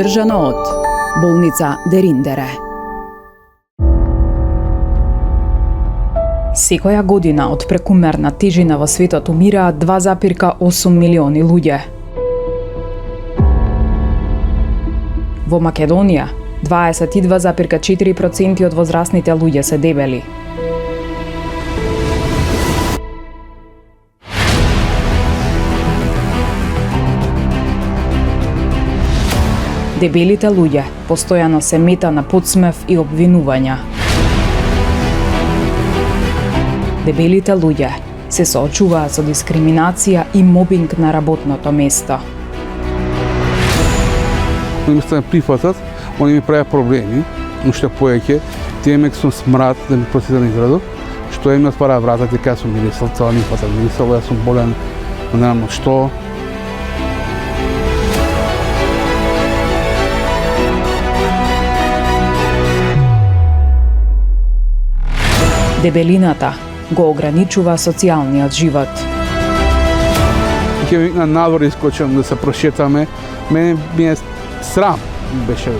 поддржано од болница Дериндере. Секоја година од прекумерна тежина во светот умираат 2,8 милиони луѓе. Во Македонија, 22,4% од возрастните луѓе се дебели. Дебелите луѓе постојано се мета на подсмев и обвинувања. Дебелите луѓе се соочуваат со дискриминација и мобинг на работното место. Уместо да прифатат, они ми правят проблеми, уште повеќе, тие ме со смрад, да ми простите на изразот, што им отвара вратата и кај сум мирисал, цела ми фата мирисал, јас сум болен, не знам што. Дебелината го ограничува социјалниот живот. Ќе на надвор искочам да се прошетаме, мене ми е срам беше.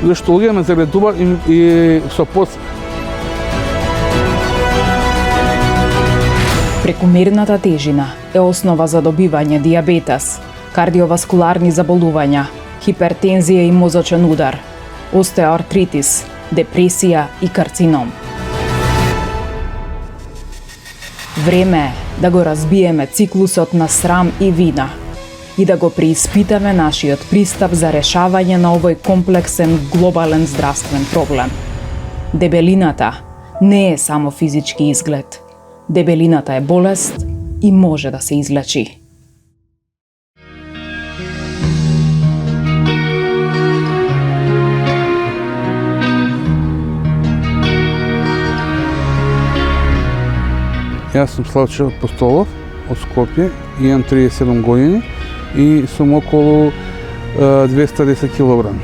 Зашто луѓе ме загледуваат и со подсмех. Прекумерната тежина е основа за добивање дијабетес, кардиоваскуларни заболувања, хипертензија и мозочен удар, остеоартритис, депресија и карцином. Време е да го разбиеме циклусот на срам и вина и да го преиспитаме нашиот пристап за решавање на овој комплексен глобален здравствен проблем. Дебелината не е само физички изглед. Дебелината е болест и може да се излечи. Јас сум Славчо Апостолов од Скопје, имам 37 години и сум околу 210 килограми.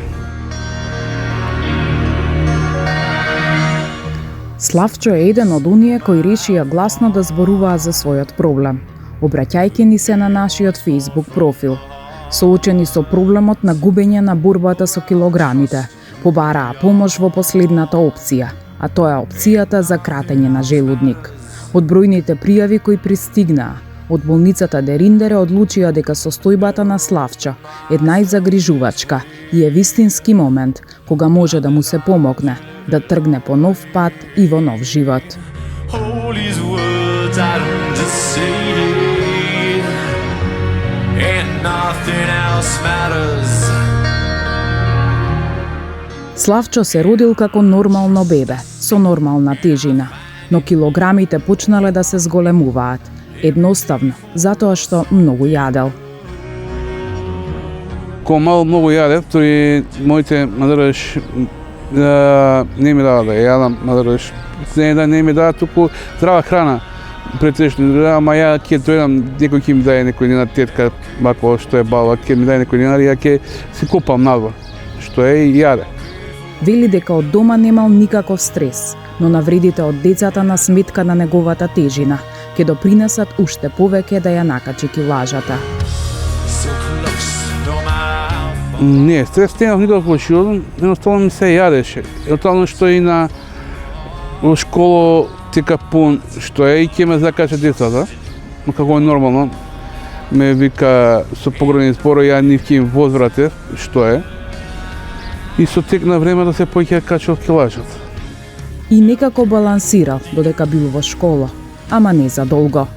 Славчо е еден од оние кои решија гласно да зборуваат за својот проблем, обраќајќи ни се на нашиот Facebook профил. Соочени со проблемот на губење на борбата со килограмите, побараа помош во последната опција, а тоа е опцијата за кратење на желудник. Од бројните пријави кои пристигнаа, од болницата Дериндере одлучија дека состојбата на Славчо е најзагрижувачка и е вистински момент кога може да му се помогне да тргне по нов пат и во нов живот. Славчо се родил како нормално бебе, со нормална тежина, но килограмите почнале да се зголемуваат, едноставно, затоа што многу јадел. Кога мал многу јадев, тој моите мадраш не ми дава да јадам, мадраш не ми дава туку здрава храна. Претешно, ама ја ќе дојдам, некој ќе ми даде некој динар, тетка, бако што е баба, ќе ми даде некој динар и ја ќе се купам надвор, што е и јаде. Вели дека од дома немал никаков стрес, но навредите од децата на сметка на неговата тежина ќе допринесат уште повеќе да ја накачи килажата. Не, стрес немав никаков во животот, едноставно ми се јадеше. Едноставно што и на во школа тека пун што е и ќе ме закача децата, но како е нормално, ме вика со пограни зборови, ја нив ќе им возвратев, што е. И со тек на времето се поќе качал килажата. И некако балансирал додека бил во школа, ама не за долго.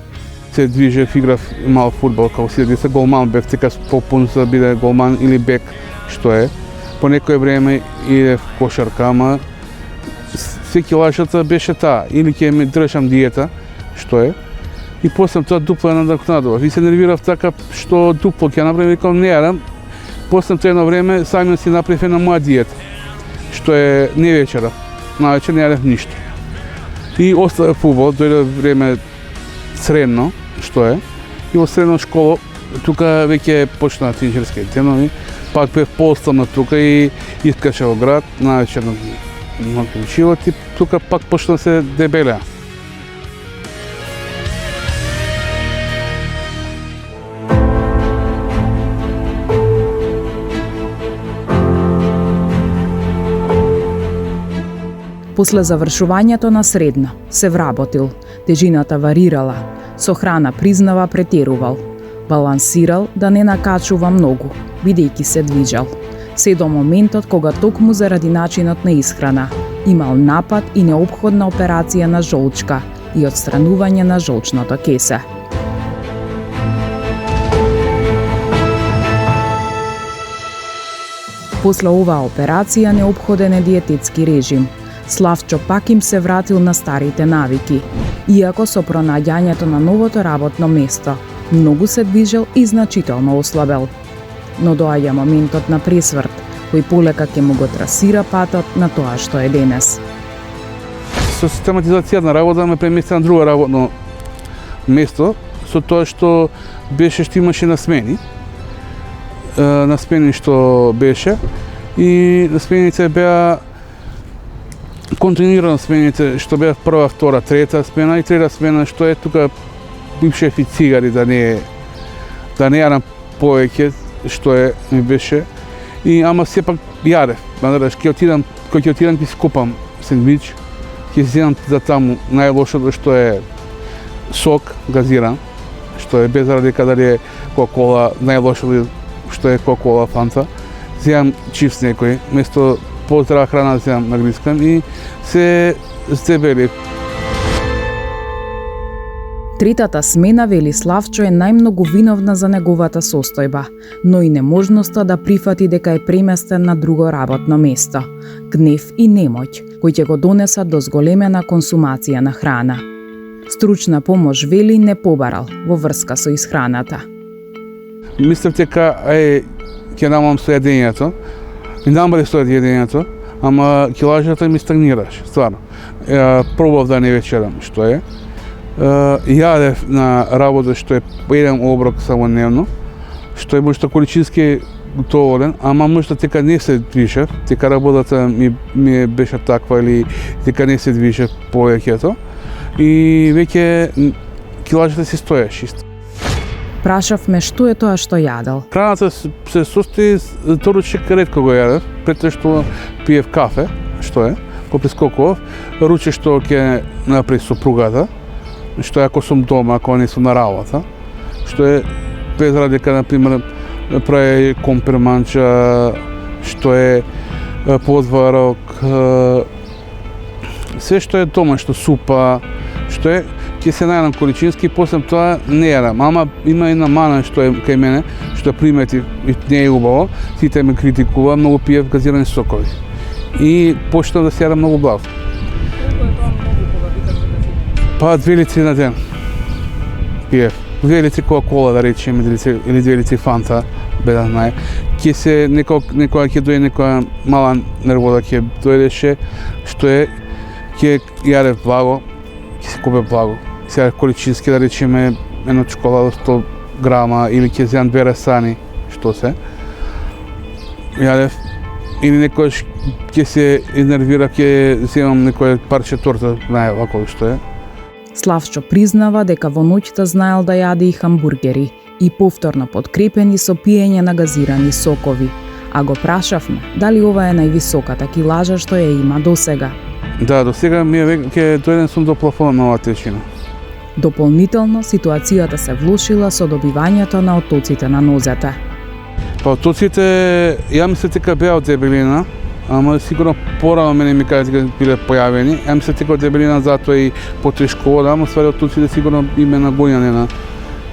Се движев, играв мал фудбал, како сите деца, голман бев, тека попун за да биде голман или бек, што е. По некој време идев кошарка, ама се килажата беше таа, или ќе ме држам диета, што е. И после тоа дупло ја надокнадував. И се нервирав така што дупло ќе направим, викам не јадам. После тоа едно време самиот си направив една моја диета, што е не вечера, навечер не јадев ништо. И оставив фудбал, дојде време средно, што е, и во средно школа, тука веќе почнаа тинџерски тенови, пак бев поостално тука и искаше во град, навечер на училот и тука пак почна се дебелеа. После завршувањето на средно, се вработил, тежината варирала, со храна признава претерувал, балансирал да не накачува многу, бидејќи се движал. Се до моментот кога токму заради начинот на исхрана имал напад и неопходна операција на жолчка и отстранување на жолчното кесе. После оваа операција неопходен е диететски режим. Славчо пак им се вратил на старите навики, иако со пронаѓањето на новото работно место, многу се движел и значително ослабел. Но доаѓа моментот на пресврт, кој полека ќе му го трасира патот на тоа што е денес. Со систематизација на работа ме премести на друго работно место, со тоа што имаше на смени што беше, и на смените беа континуирано смените што беа прва, втора, трета смена и трета смена што е тука бивше цигари да не јадам повеќе што е ми беше, и ама сепак јадев, знаеш, кога ќе отидам ќе си купам сендвич, ќе си земам за таму најлошото што е сок газиран, што е без разлика дали е Кока-кола, најлошото што е Кока-кола, Фанта, земам чипс некој, место поздрава храна земам на грискам и се здебелив. Третата смена, вели Славчо, е најмногу виновна за неговата состојба, но и неможноста да прифати дека е преместен на друго работно место, гнев и немоќ, кои ќе го донесат до зголемена консумација на храна. Стручна помош, вели, не побарал во врска со исхраната. Мислев дека ќе намалам со јадењето, ми намали со јадењето, ама килажата ми стагнираше, стварно. Пробав да не вечерам, што е. Јадев на работа што е еден оброк само дневно, што е можда количински доволен, ама можда дека не се движев, дека работата ми беше таква или дека не се движев повеќето и веќе килажата се стоеше исто. Прашавме што е тоа што јадел. Храната се состои, доручек ретко го јадев, прето што пиев кафе, што е, го прескокував, ручек што ќе направи сопругата, што е ако сум дома, ако не сум на работа, што е без разлика, например, прави комперманча, што е подварок, се што е дома, што супа, што е, ќе се најдам количински, после тоа не јадам. Ама има една мана што е кај мене, што примети и не е убаво, сите ме критикува, многу пиев газирани сокови. И почнав да се јадам многу благ. Па 2 литри на ден пиев. 2 литри Кока-кола, да речем, или 2 литри Фанта, бе да знае. Ќе се некоја ќе дојде некоја мала нервоза ќе дојдеше, што е, ќе јадев благо, ќе се купе благо. Сега количински, да речеме, едно чоколадо 100 грама или ќе земам 2 ресани, што се. Јадев, или некојаш ќе се изнервира, ќе земам некоја парче торта, највако што е. Славчо признава дека во ноќта знаел да јаде и хамбургери и повторно подкрепени со пиење на газирани сокови. А го прашавме дали ова е највисоката килажа што ја има досега. Да, досега ми е веќе дојден сум до плафонот на оваа течина. Дополнително, ситуацијата се влошила со добивањето на отоците на нозете. Па отоците, ја мислам дека беа од дебелина, ама сигурно порано мене ми кажа дека биле појавени. Ја мислам дека од дебелина затоа и потешко вода, ама ствари отоците сигурно име на гоњане на,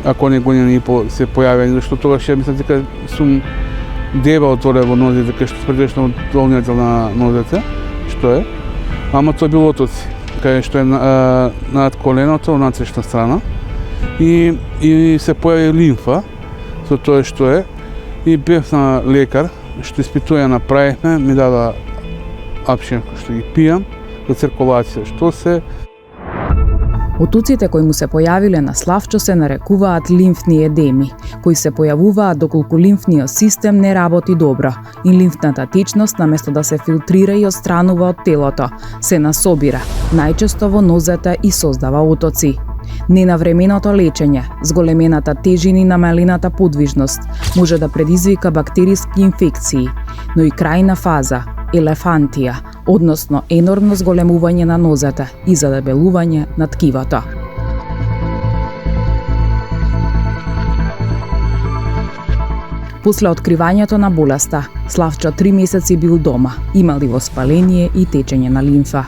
ако не гоњане и се појавени, зашто тогаш ја мислам дека сум дебел толе во нозете, кај што спредешно долниот дел на нозете, што е. Ама тоа било отоци, кај што е над коленото, надсречна страна. И се појави лимфа, со тоа што е. И бев на лекар, што испитување направивме, ми дава апшен што ги пијам, за циркулација, што се. Отоците кои му се појавиле на Славчо се нарекуваат лимфни едеми, кои се појавуваат доколку лимфниот систем не работи добро и лимфната течност, наместо да се филтрира и отстранува од телото, се насобира, најчесто во нозете и создава отоци. Ненавременото лечење, зголемената тежина и намалената подвижност може да предизвика бактериски инфекции, но и крајна фаза, елефантија, односно енормно зголемување на нозата и задебелување на ткивото. После откривањето на болеста, Славчо 3 месеци бил дома, имал и воспаление и течење на лимфа.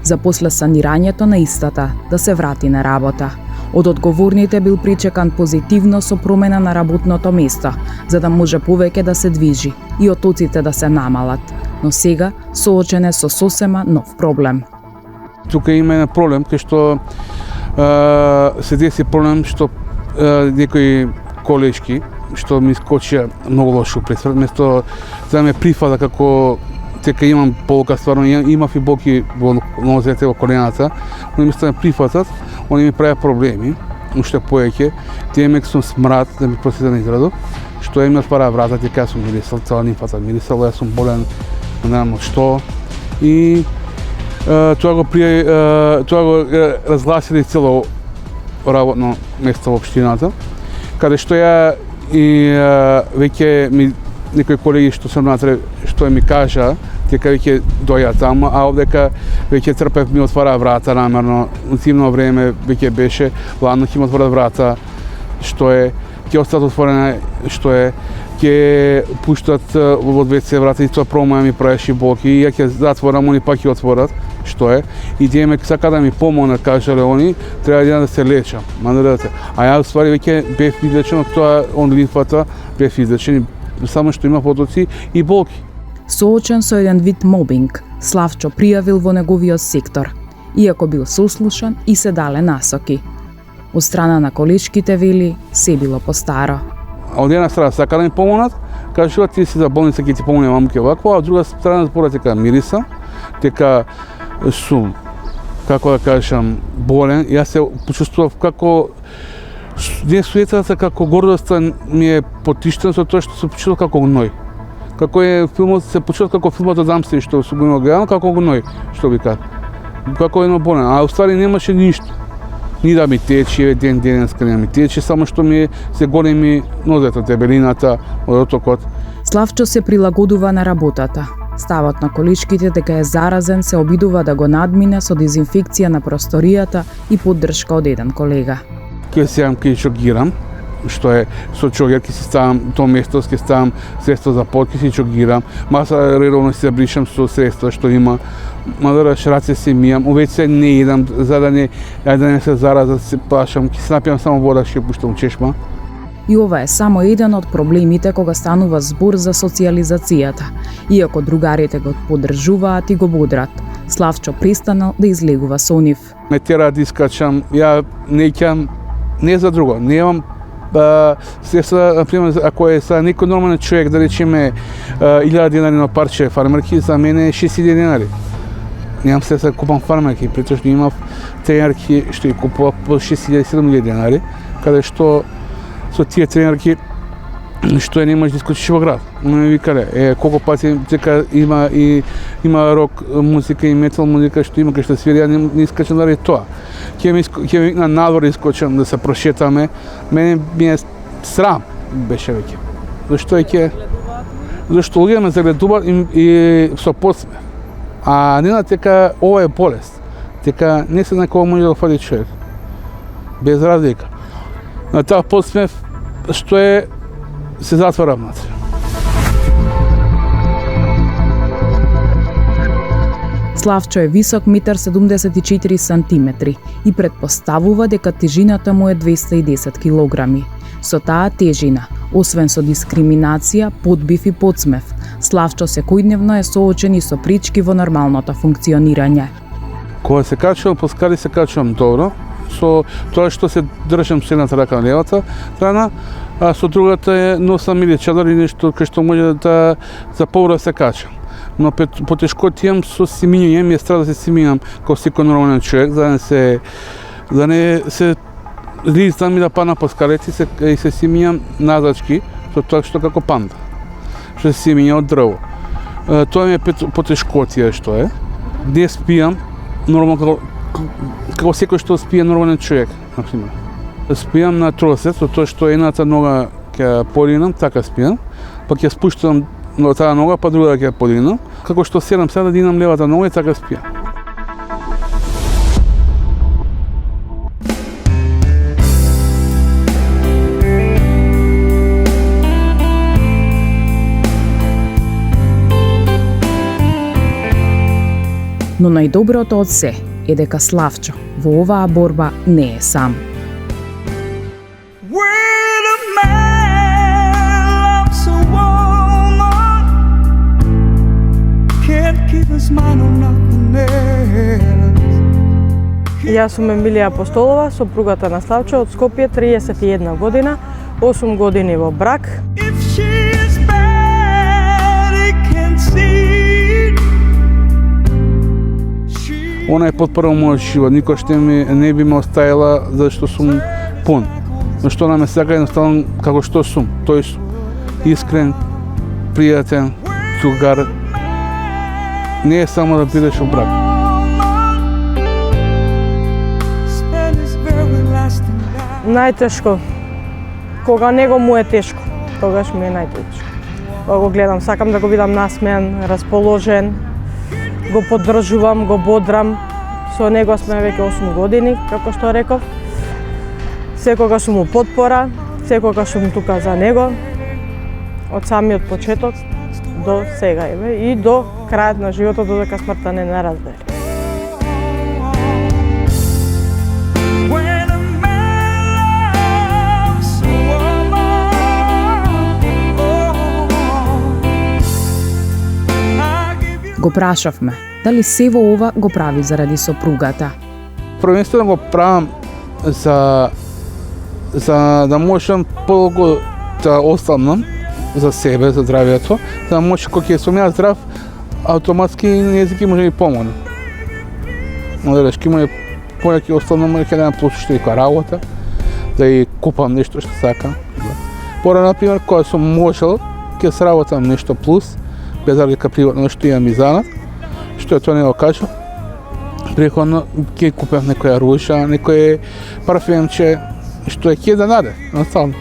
За после санирањето на истата да се врати на работа. Од одговорните бил причекан позитивно со промена на работното место, за да може повеќе да се движи и отоците да се намалат. Но сега соочен е со сосема нов проблем. Тука има еден проблем, кај што се деси проблем што некои колешки што ми скочија многу лошо пресврт, место да ме прифата како дека имам болка, стварно имав и болки во нозете, во колената, но место да ме прифатат, они ми прават проблеми, уште поеќе, тие ме сум смрад да ми просите на израдот, што ми отвара врата, дека јас сум мирисал, цела лимфата мирисал, јас сум болен, не знам од што, и тоа го разгласили цело работно место во општината, каде што ја и веќе ми некои колеги што се внатре што ми кажа дека веќе доја таму, а овдека веќе трпев ми отвара врата намерно, зимно време веќе беше, ладно ќе ми отвора врата, што е, ќе остат отворена, што е, ќе пуштат во две врата и тоа промоја ми правеше болки, и ја ќе затворам, они пак ќе отворат, што е, и тие ме сака да ми помогнат, кажале они, треба да се лечам, а ја ствари веќе бев излечен од тоа, од лимфата, бев излечен, само што има потоци и болки. Соочен со еден вид мобинг, Славчо пријавил во неговиот сектор, иако бил сослушан и се дале насоки. Од страна на колешките вели, се било постаро. Од една страна сака да ми помогнат, кажува ти си за болница ќе ти помогне мамке вакво, а од друга страна зборат дека мирисам, дека сум, како да кажам, болен, јас се почувствував како не суетата, како гордоста ми е потиштена со тоа што се почувствував како гној. Како е филмот, се почувствував како филмот од Амстер што се го гледам, како гној, што би кажа. Како едно болен, а уствари немаше ништо. Ни да ми тече, ден денеска не ми тече, само што ми се големи нозете, дебелината од отокот. Славчо се прилагодува на работата. Ставот на колешките дека е заразен се обидува да го надмине со дезинфекција на просторијата и поддршка од еден колега. Ке сеам ке чогирам, што е со чогер, ке си ставам тоа место, ке ставам средство за пот, ке си чогирам, маса редовно се бришам со средства што има, мадара шраце се мијам, увеќе не идам за да не се зараза, се плашам, ке се напијам само вода, ќе пуштам чешма. И ова е само еден од проблемите кога станува збор за социјализацијата. Иако другарите го поддржуваат и го бодрат, Славчо престанал да излегува со нив. Ме тера да искачам, ја неќам не за друго, немам средства, например, ако е са некој нормален човек, да речеме 1000 денари на парче фармерки, за мене е 6000 денари. Немам средства да купам фармерки, претоа што имав тренерки што ги купував по 6000-7000 денари, каде што со тие тренерки што не можеш да искочиш во град. Ме викале, колку пати дека има рок музика и метал музика што има кај што свири, ја не искачам заради тоа. Ќе ми на надвор искочам да се прошетаме, мене ми е срам беше веќе. Зашто луѓе ме загледуваат и со подсмех. А не знаат дека ова е болест, дека не се знае кога може да фати човек. Без разлика. На таа подсмех што е се затвара внатре. Славчо е висок 1,74 см и предпоставува дека тежината му е 210 кг. Со таа тежина, освен со дискриминација, подбив и подсмев, Славчо секојдневно е соочен и со пречки во нормалното функционирање. Кога се качувам по скали, се качувам добро, со тоа што се држам со едната рака на левата страна, а со другата носам или чадор или нешто кај што може да за побро се качам. Но потешкоти имам со симињање, ми е страх да се симињам како секој нормален човек, да не се листам и да падна по скалете и се симињам назачки, со тоа што како панда, што се симиња од дрво. Тоа ми е потешкотија што е. Не спијам, нормално како секој што спие нормален човек, например. Спијам на тросет, со тоа што едната нога ќе подигнам, така спијам, па ќе спуштам на таа нога, па другата ќе подигнам, како што седам сега да дигнам левата нога и така спијам. Но најдоброто од се е дека Славчо во оваа борба не е сам. When a man loves a woman, can't keep his mind on nothing else. Јас сум Емилија Апостолова, сопругата на Славчо од Скопје, 31 година, 8 години во брак. If she is bad, he can see. Она е потпора мојот живот, никош не би ме оставила зашто сум пун. Но што на ме сака едноставно како што сум. Тој сум искрен, пријатен, цугар. Не е само да бидеш во брак. Најтешко, кога него му е тешко, тогаш ми е најтешко. Кога го гледам, сакам да го видам насмеан, расположен, го поддржувам, го бодрам. Со него сме веќе 8 години, како што реков. Секогаш сум му потпора, секогаш сум тука за него. Од самиот почеток до сега и до крајот на животот, додека смртта не раздели. When a man loves a woman, I give you. Го прашавме дали се во ова го прави заради сопругата. Првенствено го правам за да можам подолго да останам за себе, за здравието, за да може кога ќе сум јас здрав, автоматски нејзики може да ми помогне. Дали ќе може повеќе останам, ќе да послушам и работа, да и купам нешто што сакам. Пора, например, кога сум можел, ќе сработам нешто плюс, без разлика приватно што имам и занат, што е тоа не го кажам. Преходно ќе купам некоја ружа, некој парфемче, што е ќе да наде, наставно.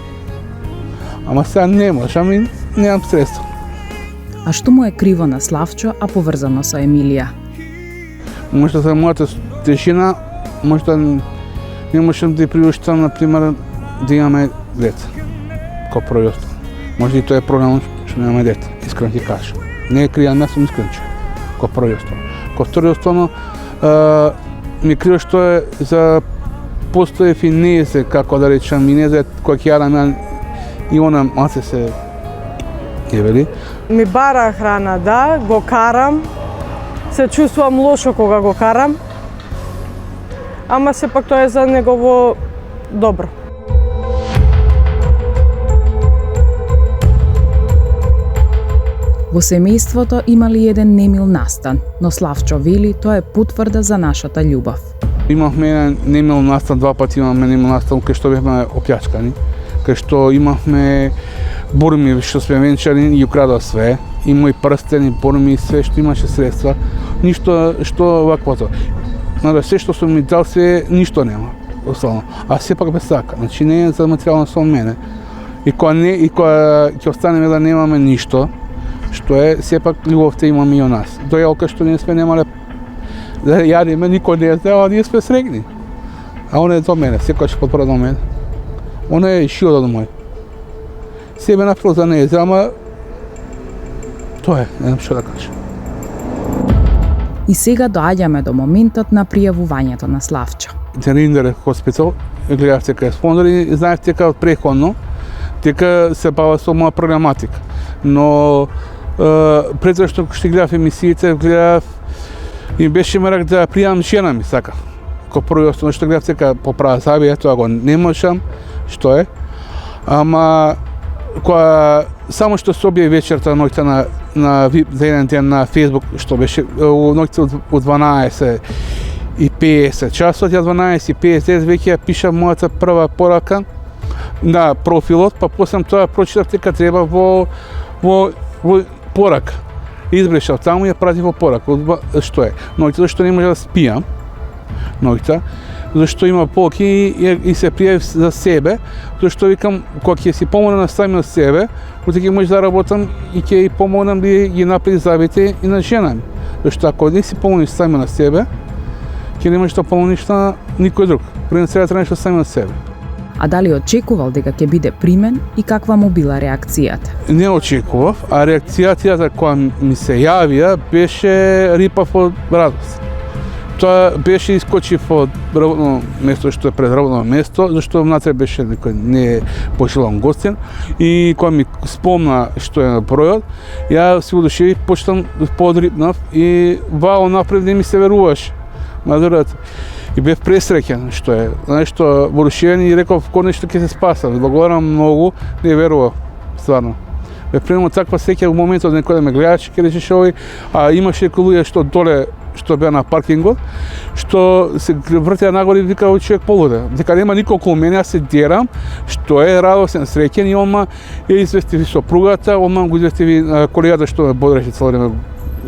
Ама сега не можам и немам средства. А што му е криво на Славчо, а поврзано со Емилија? Можда за мојата тежина, можда не можам да ја приуштам, например, да имаме деца, како прво и останало. Може и тоа е проблем што немаме деца, искрено ти кажам. Не е кријан, јас сум искрен човек, како прво и останало. Како второ и останало, ми е криво што е за постоje fineze, како да речам, минезе која ќе јадам и она маце се вели. Ми бара храна, да, го карам. Се чувствувам лошо кога го карам. Ама сепак тоа е за негово добро. Во семејството имали еден немил настан, но Славчо вели тоа е потврда за нашата љубов. Имавме еден немил настан, два пати имавме немил настан кај што бевме опјачкани, кај што имавме бурми што сме венчани и украдоа све, и мои прстени, бурми и све што имаше средства, ништо што ваквото. Значи се што сум ми дал све, ништо нема останало. А сепак ме сака, значи не е за материјално со мене. И кога ќе останеме да немаме ништо, што е сепак љубовта имаме и о нас. Дојао кај што не сме немале да јадиме, никој не знае, а ние сме срекни. А он е до мене, секој ќе потпора до мене. Он е животот мој. Себе направил за неја, ама тоа е, не знам што да кажам. И сега доаѓаме до моментот на пријавувањето на Славчо. Риндер хоспитал, гледав дека е спонзор и знаев дека од преходно, дека се бава со моја проблематика. Но пред што ще гледав емисиите, гледав и беше мерак да пријамам жена ми, сака. Ко прво останало што гледав дека поправа забија, тоа го не можам, што е. Ама кога само што се објави вечерта ноќта за еден ден на Facebook, што беше ноќта од 12:50 часот, ја 12:50 веќе ја пишам мојата прва порака на профилот, па после тоа прочитав дека треба во порака. Избрешав таму и ја пратив во порака. Што е? Ноќта што не може да спијам, ноќта, зашто има полки и се пријави за себе, зашто викам, кога ќе си помогнам сами од себе, утре ќе можеш да работам и ќе помогнам да ги направи забите и на жена ми. Зашто ако не си помогнеш сами на себе, ќе не можеш да помогнеш на никој друг. Пред сега требаш сами на себе. А дали очекувал дека ќе биде примен и каква му била реакцијата? Не очекував, а реакцијата која ми се јавија беше рипав од радост. Тоа беше искочив од работно место што е предработно место, зашто внатре беше некој не пожелан гостин и кога ми спомна што е на бројот, ја се удушевив, почнам подрипнав и вао напред не ми се веруваше. Надорат. И бев пресреќен што е. Знаеш што воодушевен и реков конечно ќе се спасам. Благодарам многу, не верував стварно. Бев премногу таква среќа во моментот некој да ме гледаше, ќе речеше овој, а имаше луѓе што доле што беа на паркингот, што се вртеа нагоре и викао човек полуде. Дека нема никој околу мене, јас се дерам, што е радосен, среќен и одма ја известив сопругата, одма го известив колегата што ме бодреше цело време,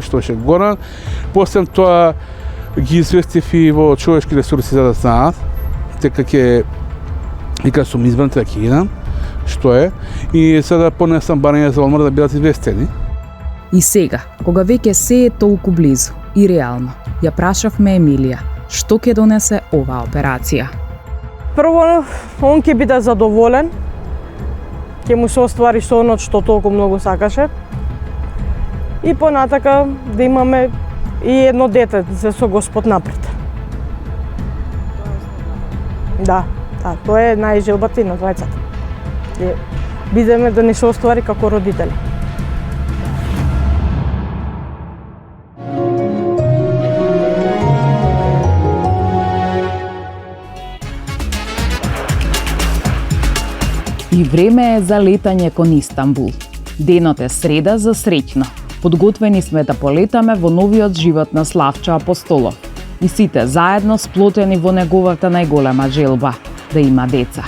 што беше Горан. После тоа ги известив и во човечки ресурси за да знаат дека дека сум избран дека ќе идам, што е, и сега понесам барање за одмор да бидат известени. И сега, кога веќе се е толку близу и реално, ја прашавме Емилија, што ќе донесе оваа операција? Прво, он ќе биде задоволен, ќе му се оствари сонот што толку многу сакаше. И понатака да имаме и едно дете со Господ напред. Да, тоа е најжелбата и на двајцата. Бидеме да ни се оствари како родители. И време е за летање кон Истанбул. Денот е среда за среќно. Подготвени сме да полетаме во новиот живот на Славчо Апостолов. И сите заедно сплотени во неговата најголема желба – да има деца.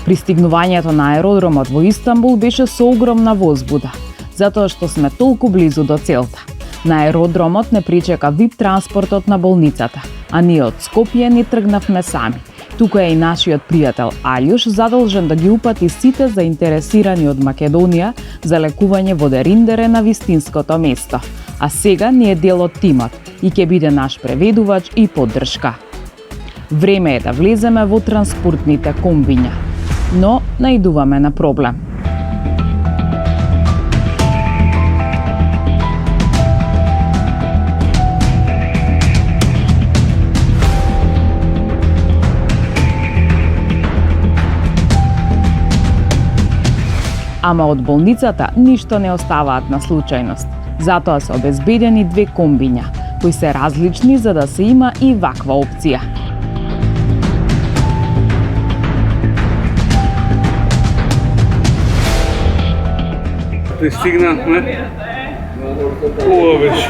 Пристигнувањето на аеродромот во Истанбул беше со огромна возбуда, затоа што сме толку близу до целта. На аеродромот не причека VIP транспортот на болницата, а ние од Скопје ни тргнавме сами. Тука е и нашиот пријател Алјуш, задолжен да ги упати сите заинтересирани од Македонија за лекување во Дериндере на вистинското место. А сега ни е дел од тимот и ќе биде наш преведувач и поддршка. Време е да влеземе во транспортните комбиња, но наидуваме на проблем. Ама од болницата ништо не оставаат на случајност. Затоа се обезбедени 2 комбиња, кои се различни за да се има и ваква опција. Пристигнавме. Убаво беше.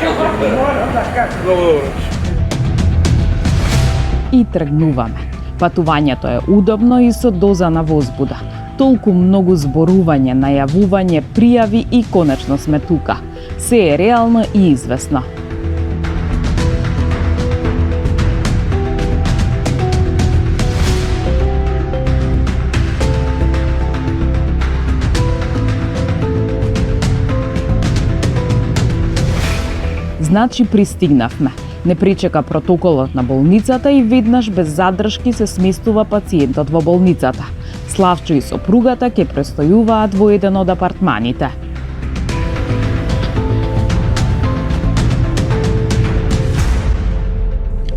Много добро. И тргнуваме. Патувањето е удобно и со доза на возбуда. Толку многу зборување, најавување, пријави и конечно сме тука. Се е реално и известно. Значи пристигнавме. Не причека протоколот на болницата и веднаш без задршки се сместува пациентот во болницата. Славчо и сопругата ќе престојуваат во еден од апартманите.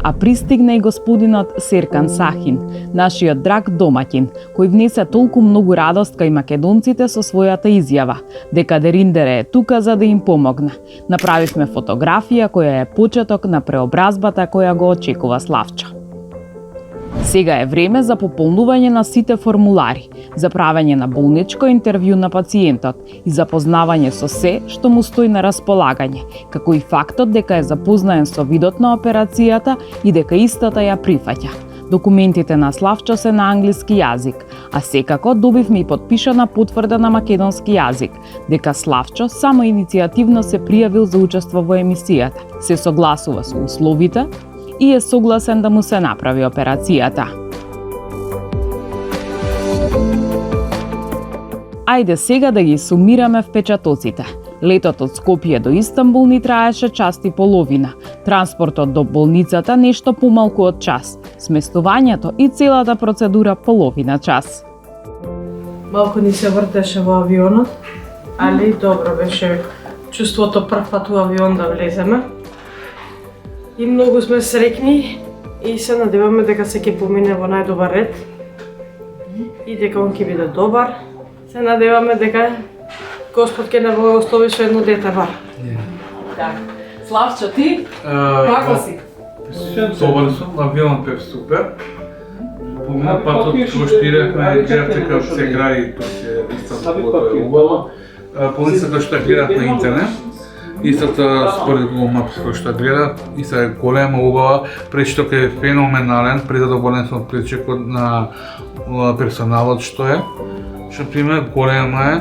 А пристигна и господинот Серкан Сахин, нашиот драг домаќин, кој внесе толку многу радост кај македонците со својата изјава, дека Дериндере е тука за да им помогне. Направивме фотографија која е почеток на преобразбата која го очекува Славчо. Сега е време за пополнување на сите формулари, за правење на болничко интервју на пациентот и запознавање со се што му стои на располагање, како и фактот дека е запознаен со видот на операцијата и дека истата ја прифаќа. Документите на Славчо се на англиски јазик, а секако добивме и подпишана потврда на македонски јазик, дека Славчо само иницијативно се пријавил за учество во емисијата, се согласува со условите и е согласен да му се направи операцијата. Ајде сега да ги сумираме впечатоците. Летот од Скопје до Истанбул ни траеше час и половина. Транспортот до болницата нешто помалку од час. Сместувањето и целата процедура половина час. Малку ни се вртеше во авионот, али добро беше чувството прв пат у авион да влеземе. И многу сме среќни и се надеваме дека се ќе помине во најдобар ред и дека он ќе биде добар. Се надеваме дека Господ ќе не благослови со едно дете бар. Да. Славчо, ти? Како си? Добар сум, авионот бе супер. Помина патот кој што идевме, гледавте како се гради, тоа се Истанбул, тоа е убаво. Болницата што гледав на интернет, истата според Google Maps кој што гледа, и се голема убава, пречиток е феноменален, презадоволен сум пречекот на персоналот што е. Што пример голема е,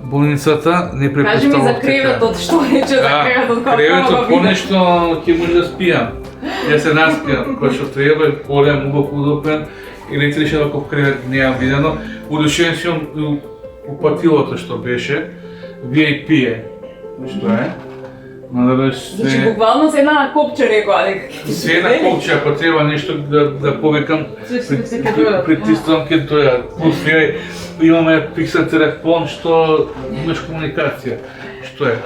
болницата не препоставува. Кажи ми за креветот, што рече за креветот? Креветот понешто ќе може да спијам. Ја се наспијам, кој што треба, е голем, убав, удобен, и електричен ваков кревет не ја видено. Удушен сум упатилото што беше, VIP е, што е. Значи буквално се една копче рекоа дека. Се една копче, ако треба нешто да повикам, притиствам ќе тоа. Плюс имаме фиксен телефон што имаш комуникација, што е.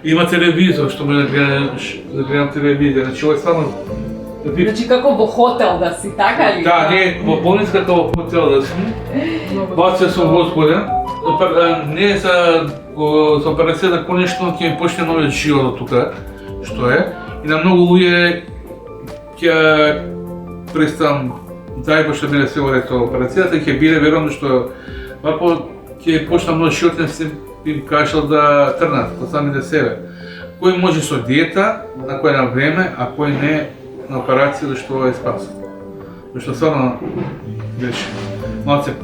Има телевизор што може да гледам телевизија, значи ова е стварно. Значи како во хотел да си, така ли? Да, не, во болница како во хотел да сум. Баце сум возбуден. Не за операцијата конечно ќе ми почне новиот живот од тука, што е. И на многу луѓе ќе преставам зајбо што биде се уред со операцијата, ќе биде веројатно што вако ќе почнам нов живот, не се им кажал да трнат по самите себе. Кој може со диета, на кој на време, а кој не на операција, зашто ова е спас. Зашто стварно беше малце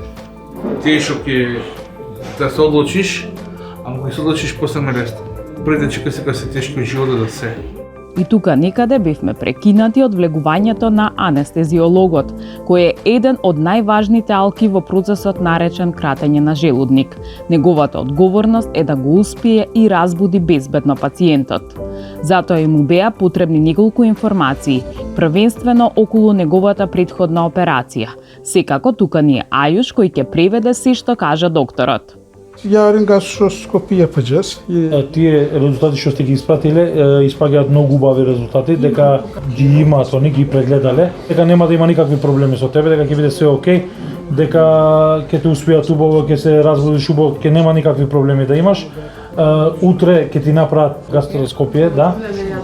тешок е да се одлучиш, ама кога се одлучиш после ме лесно. Пред че кога се тешко и живота да се. И тука некаде бевме прекинати од влегувањето на анестезиологот, кој е еден од најважните алки во процесот наречен кратење на желудник. Неговата одговорност е да го успие и разбуди безбедно пациентот. Затоа и му беа потребни неколку информации, првенствено околу неговата претходна операција. Секако тука ни е Ајуш кој ќе преведе се што кажа докторот. Yarın gastroskopi yapacağız. Тие резултати што сте ги испратиле, испаѓаат многу убави резултати, дека ги имаат они, ги прегледале, дека нема да има никакви проблеми со тебе, дека ќе биде се окей, дека ќе те успеат убаво, ќе се разбудиш убаво, ќе нема никакви проблеми да имаш. Утре ќе ти направат гастроскопија, да,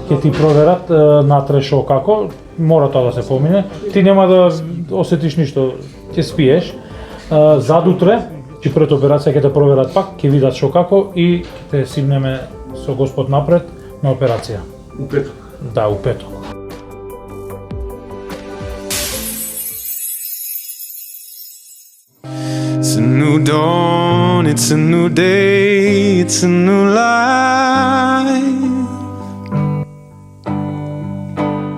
ќе ти проверат натре шо како, мора тоа да се помине. Ти нема да осетиш ништо, ќе спиеш. Задутре, че пред операција ќе те проверат пак, ќе видат шо како и ќе те симнеме со Господ напред на операција. У петок? Да, у петок. It's a new dawn, it's a new day, it's a new life.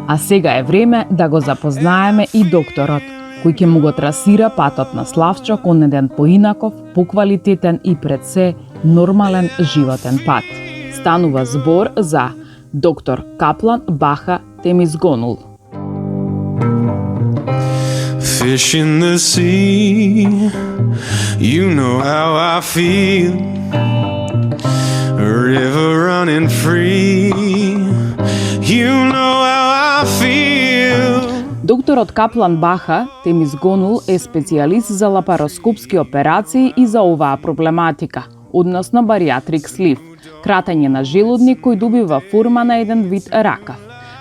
А сега е време да го запознаеме и докторот, кој ќе му го трасира патот на Славчо кон еден поинаков, поквалитетен и пред се нормален животен пат. Станува збор за доктор Каплан Баха Темизгонул. Fish in the sea, you know how I feel. A river running free, you know how I feel. Докторот Каплан Баха Темизгонул е специјалист за лапароскопски операции и за оваа проблематика, односно бариатрик слив, кратење на желудник кој добива форма на еден вид ракав.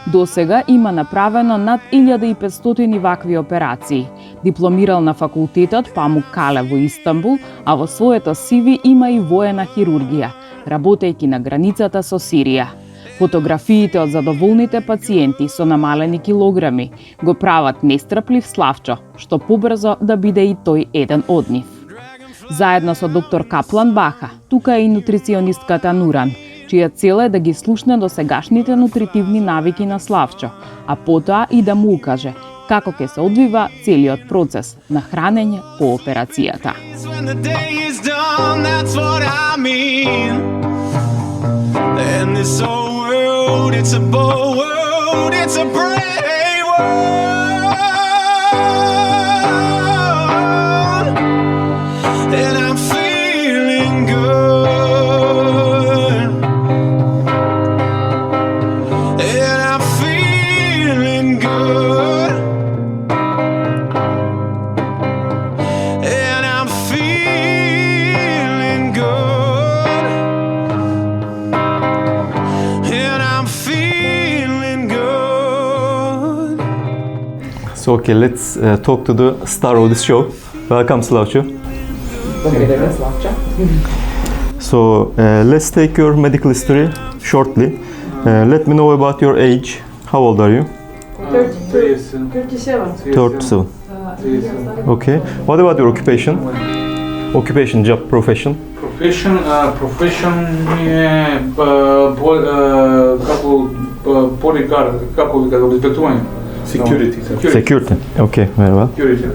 До сега има направено над 1500 вакви операции. Дипломирал на факултетот Памук Кале во Истанбул, а во своето CV има и воена хирургија, работејќи на границата со Сирија. Фотографиите од задоволните пациенти со намалени килограми го прават нестрплив Славчо, што побрзо да биде и тој еден од нив. Заедно со доктор Каплан Баха, тука е и нутриционистката Нуран, чија цел е да ги слушне досегашните нутритивни навики на Славчо, а потоа и да му укаже како ќе се одвива целиот процес на хранење по операцијата. When the day is done, that's what I mean. And this whole world, it's a bold world, it's a brave world. And I'm feeling good. And I'm feeling good. And I'm feeling good. And I'm feeling good. So okay, let's talk to the star of this show. Welcome, Slavcho. So let's take your medical history shortly. Let me know about your age. How old are you? 37. Okay. What about your occupation? Occupation, job, profession. Profession е bodyguard, како ви кажа, обезбедување. Security. Okay, very well. Security.